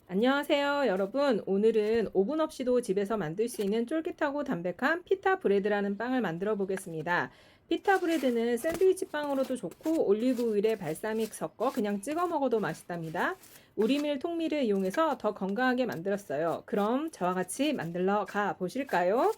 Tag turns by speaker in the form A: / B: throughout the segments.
A: 안녕하세요, 여러분. 오늘은 오븐 없이도 집에서 만들 수 있는 쫄깃하고 담백한 피타브레드라는 빵을 만들어 보겠습니다. 피타브레드는 샌드위치 빵으로도 좋고 올리브 오일에 발사믹 섞어 그냥 찍어 먹어도 맛있답니다. 우리밀 통밀을 이용해서 더 건강하게 만들었어요. 그럼 저와 같이 만들러 가 보실까요?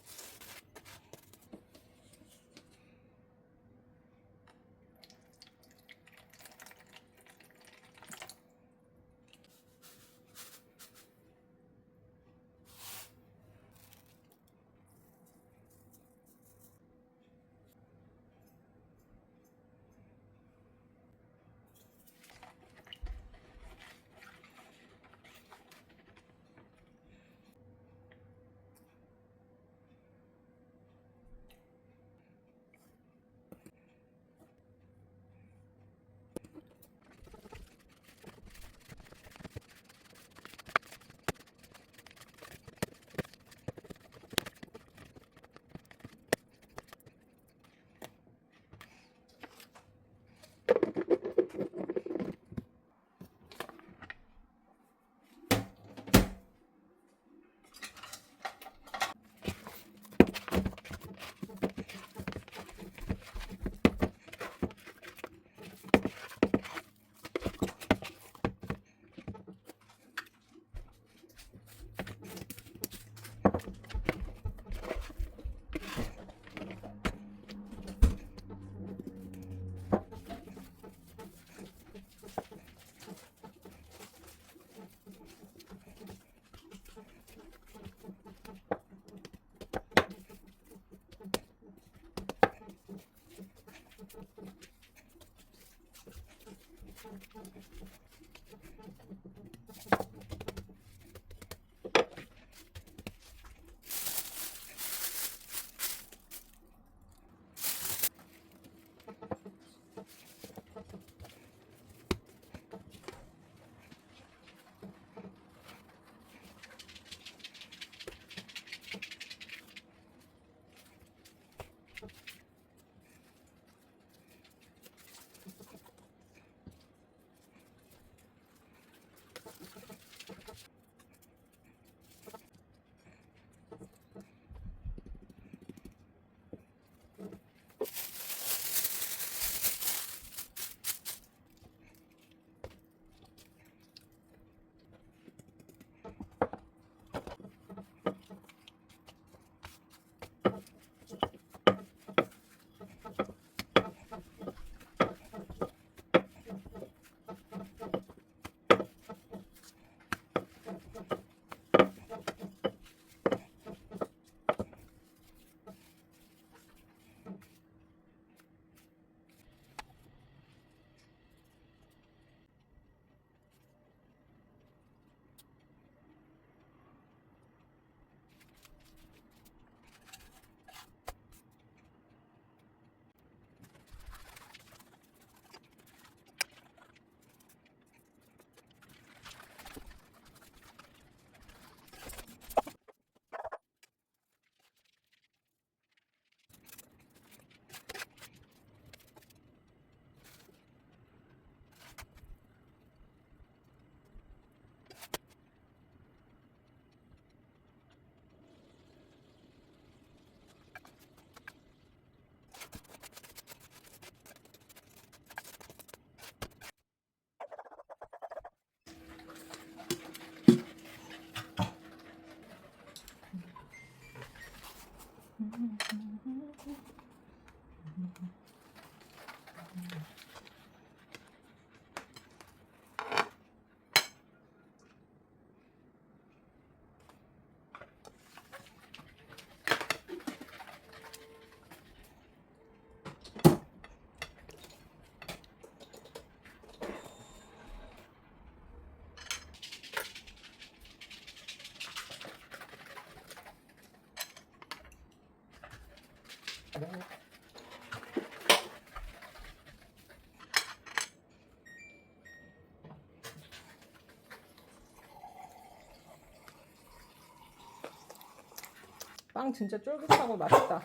A: 빵 진짜 쫄깃하고 맛있다.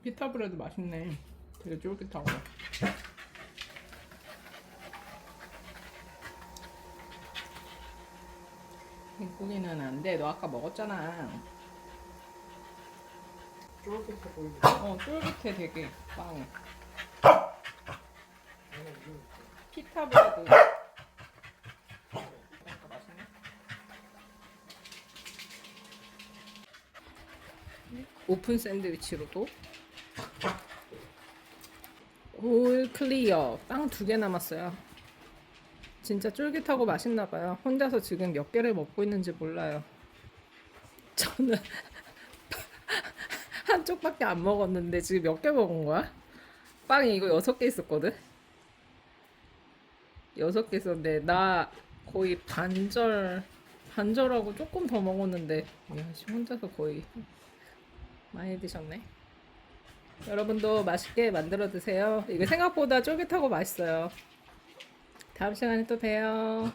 A: 피타브레드 맛있네. 되게 쫄깃하고. 빈고기는 안 돼. 너 아까 먹었잖아.
B: 쫄깃해 보이네.
A: 쫄깃해 되게 빵이. 피타브레드. 오픈 샌드위치로도. 올 클리어. 빵 2개 남았어요. 진짜 쫄깃하고 맛있나봐요. 혼자서 지금 몇 개를 먹고 있는지 몰라요. 저는 한쪽밖에 안 먹었는데 지금 몇 개 먹은 거야? 빵이 이거 6개 있었거든? 6개 있었는데 나 거의 반절하고 조금 더 먹었는데 야, 씨, 혼자서 거의 많이 드셨네. 여러분도 맛있게 만들어 드세요. 이게 생각보다 쫄깃하고 맛있어요. 다음 시간에 또 봬요.